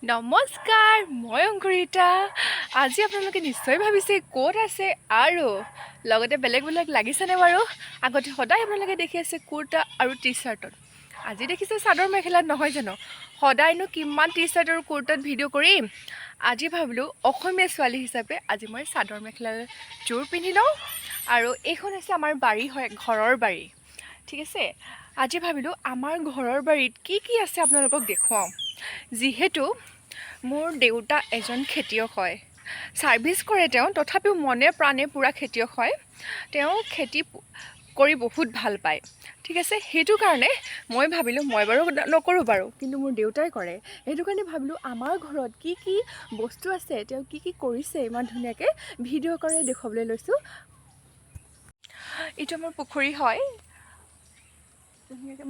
নমস্কাৰ, মই অংকুৰিতা। আজি আপোনালোকে নিশ্চয় ভাবিছে ক'ত আছে আৰু লগতে বেলেগ লাগিছেনে বাৰু? আগতে সদায় আপোনালোকে দেখি আছে কুৰ্তা আৰু টি চাৰ্টত। আজি দেখিছে চাদৰ মেখেলাত, নহয় জানো? সদায়নো কিমান টি চাৰ্ট আৰু কুৰ্তাত ভিডিঅ' কৰিম। আজি ভাবিলোঁ অসমীয়া ছোৱালী হিচাপে আজি মই চাদৰ মেখেলাৰ জোৰ পিন্ধি লওঁ। আৰু এইখন হৈছে আমাৰ বাৰী হয়, ঘৰৰ বাৰী, ঠিক আছে। আজি ভাবিলোঁ আমাৰ ঘৰৰ বাৰীত কি কি আছে আপোনালোকক দেখুৱাওঁ। যিহেতু মোৰ দেউতা এজন খেতিয়ক হয়, ছাৰ্ভিচ কৰে তেওঁ, তথাপিও মনে প্ৰাণে পূৰা খেতিয়ক হয়। তেওঁ খেতি কৰি বহুত ভাল পায়, ঠিক আছে। সেইটো কাৰণে মই ভাবিলোঁ, মই বাৰু নকৰোঁ বাৰু, কিন্তু মোৰ দেউতাই কৰে। সেইটো কাৰণে ভাবিলোঁ আমাৰ ঘৰত কি কি বস্তু আছে, তেওঁ কি কি কৰিছে, ইমান ধুনীয়াকৈ ভিডিঅ' কৰি দেখুৱাবলৈ লৈছোঁ। এইটো মোৰ পুখুৰী হয়,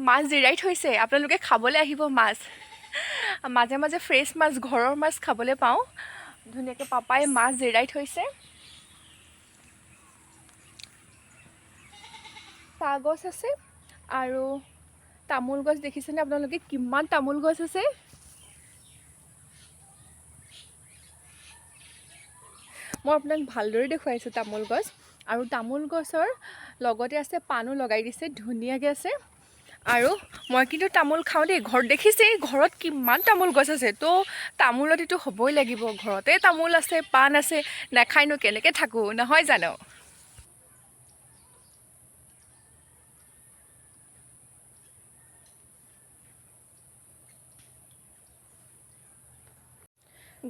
মাছ জিৰাই থৈছে, আপোনালোকে খাবলৈ আহিব মাছ। মাজে মাজে ফ্ৰেছ মাছ, ঘৰৰ মাছ খাবলৈ পাওঁ। ধুনীয়াকৈ পাপাই মাছ জিৰাই থৈছে। চাহ গছ আছে আৰু তামোল গছ দেখিছেনে আপোনালোকে? কিমান তামোল গছ আছে। মই আপোনাক ভালদৰে দেখুৱাইছোঁ তামোল গছ। আৰু তামোল গছৰ লগতে আছে পাণো লগাই দিছে, ধুনীয়াকৈ আছে। আৰু মই কিন্তু তামোল খাওঁ দেই। ঘৰত দেখিছেই ঘৰত কিমান তামোল গছ আছে, তো তামোলত এইটো হ'বই লাগিব। ঘৰতে তামোল আছে, পাণ আছে, নাখায়নো কেনেকৈ থাকোঁ, নহয় জানো?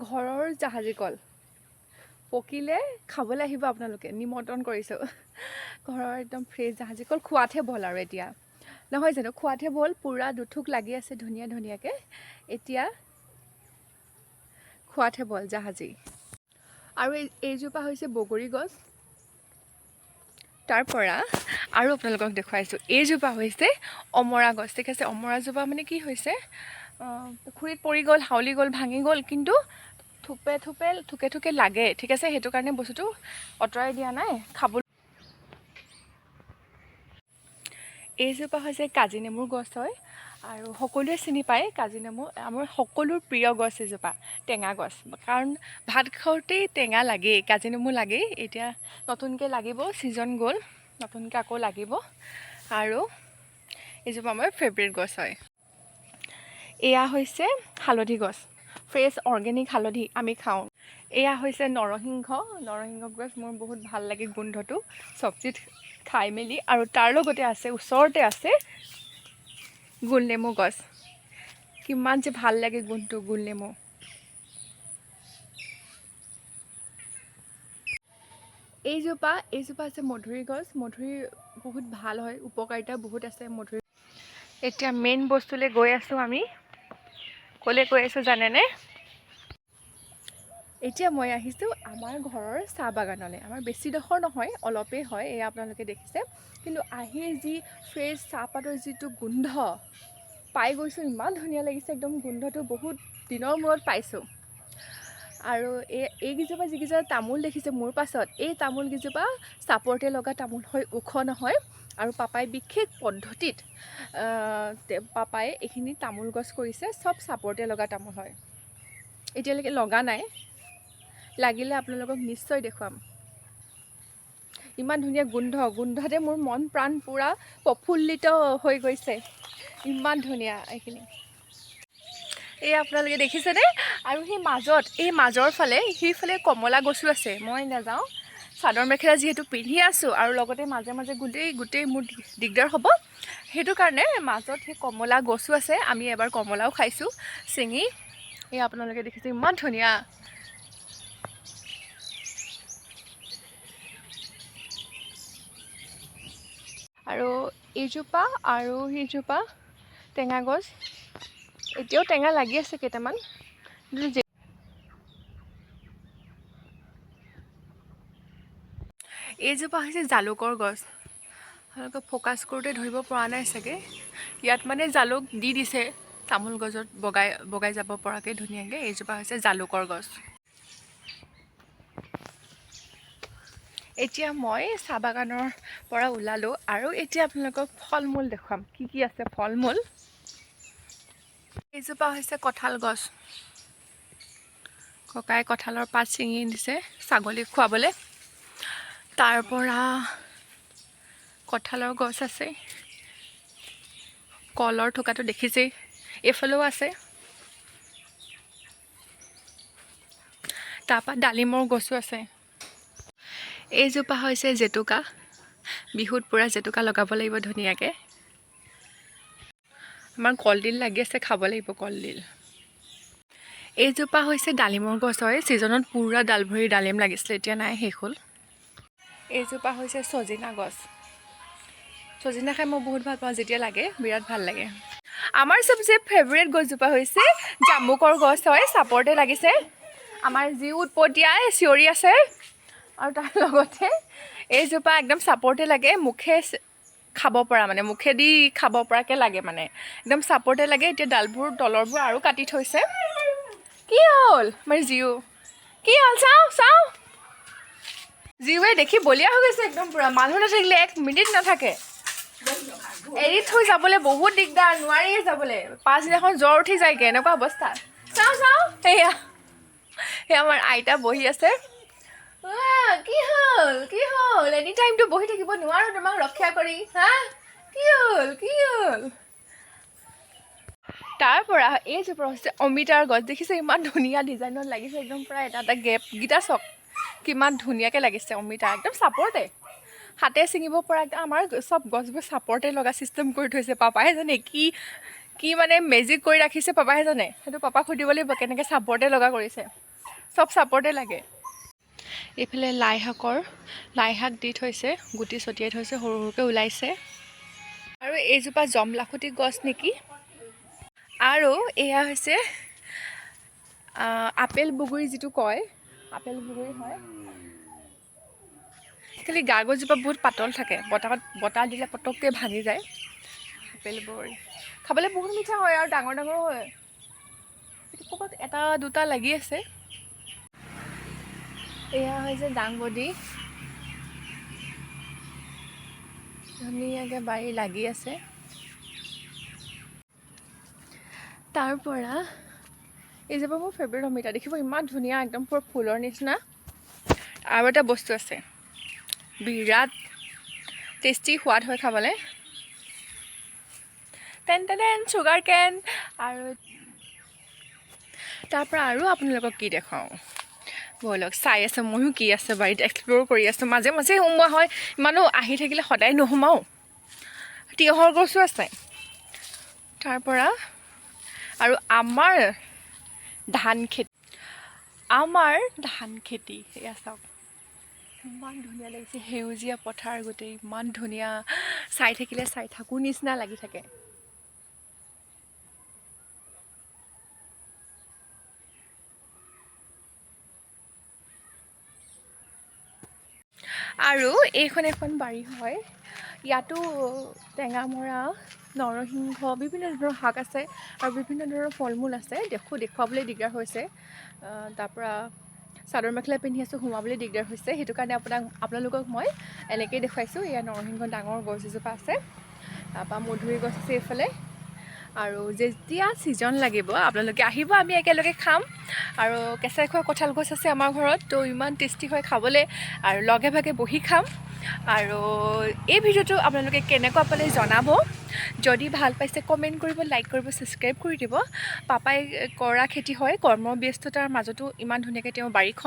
ঘৰৰ জাহাজী কল পকিলে খাবলৈ আহিব আপোনালোকে, নিমন্ত্ৰণ কৰিছোঁ। ঘৰৰ একদম ফ্ৰেছ জাহাজী কল, খোৱাতহে বল আৰু এতিয়া, নহয় জানো? খোৱাতহে বল, পূৰা দুঠুক লাগি আছে ধুনীয়াকৈ। এতিয়া খোৱাতহে বল জাহাজী। আৰু এইজোপা হৈছে বগৰী গছ। তাৰ পৰা আৰু আপোনালোকক দেখুৱাইছোঁ, এইজোপা হৈছে অমৰা গছ, ঠিক আছে। অমৰাজোপা মানে কি হৈছে, পুখুৰীত পৰি গ'ল, হাউলি গ'ল, ভাঙি গ'ল, কিন্তু থোকে থোকে লাগে, ঠিক আছে। সেইটো কাৰণে বস্তুটো আঁতৰাই দিয়া নাই, খাবলৈ। এইজোপা হৈছে কাজি নেমুৰ গছ হয়, আৰু সকলোৱে চিনি পায় কাজি নেমু, আমাৰ সকলোৰ প্ৰিয় গছ এজোপা, টেঙা গছ। কাৰণ ভাত খাওঁতেই টেঙা লাগেই, কাজি নেমু লাগেই। এতিয়া নতুনকৈ লাগিব, ছিজন গ'ল, নতুনকৈ আকৌ লাগিব। আৰু এইজোপা আমাৰ ফেভৰেট গছ হয়। এয়া হৈছে হালধি গছ, ফ্ৰেছ অৰ্গেনিক হালধি আমি খাওঁ। এয়া হৈছে নৰসিংহ গছ, মোৰ বহুত ভাল লাগে গোন্ধটো চব্জিত খাই মেলি। আৰু তাৰ লগতে ওচৰতে আছে গোলনেমু গছ। কিমান যে ভাল লাগে গোন্ধটো গোলনেমু। এইজোপা আছে মধুৰি গছ। মধুৰি বহুত ভাল হয়, উপকাৰিতা বহুত আছে মধুৰি। এতিয়া মেইন বস্তুলৈ গৈ আছোঁ আমি। ক'লৈ গৈ আছোঁ জানেনে? এতিয়া মই আহিছোঁ আমাৰ ঘৰৰ চাহ বাগানলৈ। আমাৰ বেছিডোখৰ নহয়, অলপেই হয়, এয়া আপোনালোকে দেখিছে। কিন্তু আহি যি ফ্ৰেছ চাহপাতৰ যিটো গোন্ধ পাই গৈছোঁ, ইমান ধুনীয়া লাগিছে, একদম গোন্ধটো বহুত দিনৰ মূৰত পাইছোঁ। আৰু এইকেইজোপা যিকেইজোপা তামোল দেখিছে মোৰ পাছত, এই তামোলকেইজোপা চাপৰতে লগা তামোল হয়, ওখ নহয়। আৰু পাপাই বিশেষ পদ্ধতিত পাপাই এইখিনি তামোল গছ কৰিছে, চব চাপৰতে লগা তামোল হয়। এতিয়ালৈকে লগা নাই, লাগিলে আপোনালোকক নিশ্চয় দেখুৱাম। ইমান ধুনীয়া গোন্ধতে মোৰ মন প্ৰাণ পূৰা প্ৰফুল্লিত হৈ গৈছে। ইমান ধুনীয়া এইখিনি। এই আপোনালোকে দেখিছেনে? আৰু এই মাজৰ ফালে সেইফালে কমলা গছো আছে। মই নাযাওঁ, চাদৰ মেখেলা যিহেতু পিন্ধি আছোঁ, আৰু লগতে মাজে মাজে গোটেই মোৰ দিগদাৰ হ'ব। সেইটো কাৰণে মাজত সেই কমলা গছো আছে। আমি এবাৰ কমলাও খাইছোঁ ছিঙি। এই আপোনালোকে দেখিছে ইমান ধুনীয়া। আৰু এইজোপা আৰু সেইজোপা টেঙা গছ, এতিয়াও টেঙা লাগি আছে কেইটামান। এইজোপা হৈছে জালুকৰ গছ। আপোনালোকে ফ'কাছ কৰোঁতে ধৰিব পৰা নাই চাগে। ইয়াত মানে জালুক দি দিছে তামোল গছত বগাই যাব পৰাকৈ ধুনীয়াকৈ। এইজোপা হৈছে জালুকৰ গছ। এতিয়া মই চাহ বাগানৰ পৰা ওলালোঁ, আৰু এতিয়া আপোনালোকক ফল মূল দেখুৱাম, কি আছে ফল মূল। এইজোপা হৈছে কঁঠাল গছ। ককাই কঁঠালৰ পাত ছিঙি দিছে ছাগলীক খুৱাবলৈ। তাৰ পৰা কঁঠালৰ গছ আছে, কলৰ থোকাটো দেখিছেই, এইফালেও আছে। তাৰপৰা ডালিমৰ গছো আছে। এইজোপা হৈছে জেতুকা, বিহুত পূৰা জেতুকা লগাব লাগিব ধুনীয়াকৈ। আমাৰ কলডিল লাগি আছে, খাব লাগিব কলডিল। এইজোপা হৈছে ডালিমৰ গছ হয়, ছিজনত পূৰা ডাল ভৰি ডালিম লাগিছিলে, এতিয়া নাই, শেষ হ'ল। এইজোপা হৈছে ছজিনা গছ। ছজিনা খাই মই বহুত ভাল পাওঁ, যেতিয়া লাগে বিৰাট ভাল লাগে। আমাৰ চবচে ফেভৰেট গছজোপা হৈছে জামুকৰ গছ হয়, চাপৰতে লাগিছে। আমাৰ যি উৎপতীয়াই চিঞৰি আছে। আৰু তাৰ লগতে এইজোপা একদম চাপৰতে লাগে, মুখে খাব পৰা, মানে মুখেদি খাব পৰাকৈ লাগে, মানে একদম চাপৰতে লাগে। এতিয়া ডালবোৰ তলৰবোৰ আৰু কাটি থৈছে। কি হ'ল আমাৰ জিউ, কি হ'ল চাওঁ চাওঁ, জিউৱে দেখি বলিয়া হৈ গৈছে একদম পূৰা। মানুহ নাথাকিলে 1 মিনিট নাথাকে, এৰি থৈ যাবলৈ বহুত দিগদাৰ, নোৱাৰিয়ে যাবলৈ। পাছদিনাখন জ্বৰ উঠি যায়গৈ, এনেকুৱা অৱস্থা। চাওঁ চাওঁ, সেয়া আমাৰ আইতা বহি আছে। কি হ'ল কি হ'ল, এনি টাইমটো বহি থাকিব নোৱাৰো তোমাক ৰক্ষা কৰি, হা কি হ'ল কি হ'ল। তাৰ পৰা এইজোপা হৈছে অমিতাৰ গছ, দেখিছে ইমান ধুনীয়া ডিজাইনত লাগিছে, একদম পূৰা এটা এটা গেপকেইটা চক কিমান ধুনীয়াকৈ লাগিছে। অমিতা একদম চাপৰতে, হাতে ছিঙিব পৰা। আমাৰ চব গছবোৰ চাপৰতে লগা চিষ্টেম কৰি থৈছে। পাপাহে জানে কি কি মানে মেজিক কৰি ৰাখিছে, পাপাহে জানে। সেইটো পাপাক সুধিব লাগিব কেনেকৈ চাপৰতে লগা কৰিছে, চব চাপৰতে লাগে। এইফালে লাই শাক দি থৈছে, গুটি ছটিয়াই থৈছে, সৰু সৰুকৈ ওলাইছে। আৰু এইজোপা জমলাখুটি গছ নেকি। আৰু এয়া হৈছে আপেল বগৰী, যিটো কয় আপেল বগৰী হয়। খালি গা গছজোপা বহুত পাতল থাকে, বতাহ দিলে পটককৈ ভাঙি যায়। আপেল বগৰী খাবলৈ বহুত মিঠা হয় আৰু ডাঙৰ ডাঙৰ হয়। ক'ৰবাত এটা দুটা লাগি আছে। এয়া হৈছে দাংবডি, ধুনীয়াকৈ বাৰী লাগি আছে। তাৰ পৰা এইজোপা মোৰ ফেভৰেট অমিতা, দেখিব ইমান ধুনীয়া, একদম পুৰা ফুলৰ নিচিনা। আৰু এটা বস্তু আছে, বিৰাট টেষ্টি, সোৱাদ হয় খাবলৈ। টেন চুগাৰ কেন। আৰু তাৰ পৰা আৰু আপোনালোকক কি দেখাওঁ, ব'লক চাই আছে ময়ো কি আছে বাৰীত, এক্সপ্ল'ৰ কৰি আছোঁ। মাজে মাজে সোমোৱা হয়, ইমানো আহি থাকিলে সদায় নোসোমাওঁ। তিয়ঁহৰ গছো আছে। তাৰ পৰা আৰু আমাৰ ধান খেতি, এয়া চাওক ইমান ধুনীয়া লাগিছে, সেউজীয়া পথাৰ গোটেই, ইমান ধুনীয়া, চাই থাকিলে চাই থাকোঁ নিচিনা লাগি থাকে। আৰু এইখন এখন বাৰী হয়, ইয়াতো টেঙামৰা, নৰসিংহ, বিভিন্ন ধৰণৰ শাক আছে আৰু বিভিন্ন ধৰণৰ ফল মূল আছে। দেখুৱাবলৈ দিগদাৰ হৈছে, তাৰপৰা চাদৰ মেখেলা পিন্ধি আছোঁ, সোমাবলৈ দিগদাৰ হৈছে। সেইটো কাৰণে আপোনালোকক মই এনেকৈয়ে দেখুৱাইছোঁ। এয়া নৰসিংহ ডাঙৰ গছ এজোপা আছে, তাৰপৰা মধুৰি গছ আছে এইফালে। আৰু যেতিয়া ছিজন লাগিব আপোনালোকে আহিব, আমি একেলগে খাম। আৰু কেঁচাই খোৱা কঁঠাল গছ আছে আমাৰ ঘৰত, তো ইমান টেষ্টি হয় খাবলৈ, আৰু লগে ভাগে বহি খাম। আৰু এই ভিডিঅ'টো আপোনালোকে কেনেকুৱা পালে জনাব। যদি ভাল পাইছে কমেণ্ট কৰিব, লাইক কৰিব, ছাবস্ক্ৰাইব কৰি দিব। পাপাই কৰা খেতি হয়, কৰ্মব্যস্ততাৰ মাজতো ইমান ধুনীয়াকৈ তেওঁ বাৰীখন